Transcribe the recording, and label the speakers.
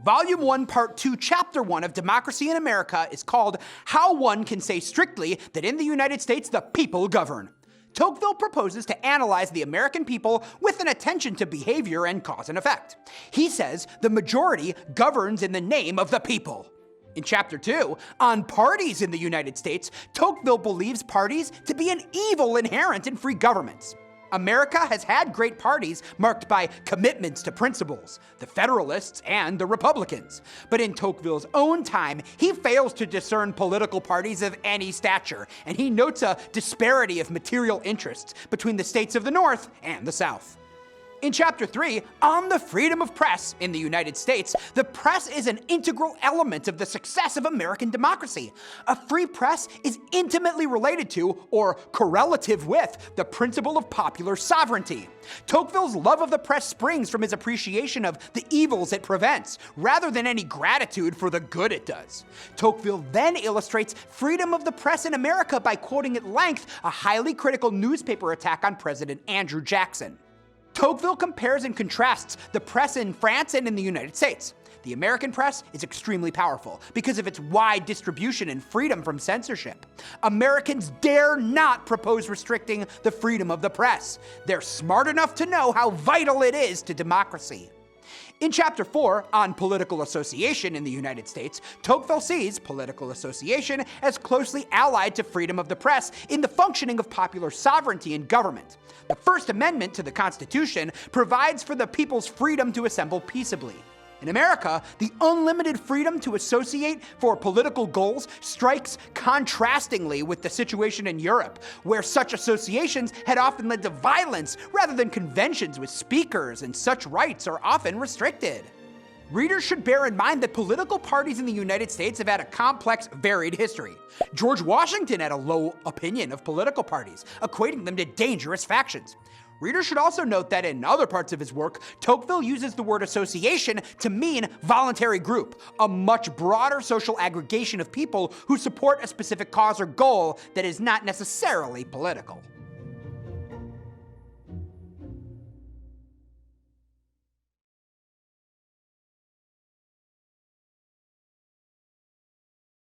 Speaker 1: Volume 1, Part 2, Chapter 1 of Democracy in America is called How One Can Say Strictly That in the United States the People Govern. Tocqueville proposes to analyze the American people with an attention to behavior and cause and effect. He says the majority governs in the name of the people. In Chapter 2, on parties in the United States, Tocqueville believes parties to be an evil inherent in free governments. America has had great parties marked by commitments to principles, the Federalists and the Republicans. But in Tocqueville's own time, he fails to discern political parties of any stature, and he notes a disparity of material interests between the states of the North and the South. In Chapter 3, on the freedom of press in the United States, the press is an integral element of the success of American democracy. A free press is intimately related to, or correlative with, the principle of popular sovereignty. Tocqueville's love of the press springs from his appreciation of the evils it prevents, rather than any gratitude for the good it does. Tocqueville then illustrates freedom of the press in America by quoting at length a highly critical newspaper attack on President Andrew Jackson. Tocqueville compares and contrasts the press in France and in the United States. The American press is extremely powerful because of its wide distribution and freedom from censorship. Americans dare not propose restricting the freedom of the press. They're smart enough to know how vital it is to democracy. In Chapter 4, on political association in the United States, Tocqueville sees political association as closely allied to freedom of the press in the functioning of popular sovereignty in government. The First Amendment to the Constitution provides for the people's freedom to assemble peaceably. In America, the unlimited freedom to associate for political goals strikes contrastingly with the situation in Europe, where such associations had often led to violence rather than conventions with speakers, and such rights are often restricted. Readers should bear in mind that political parties in the United States have had a complex, varied history. George Washington had a low opinion of political parties, equating them to dangerous factions. Readers should also note that in other parts of his work, Tocqueville uses the word association to mean voluntary group, a much broader social aggregation of people who support a specific cause or goal that is not necessarily political.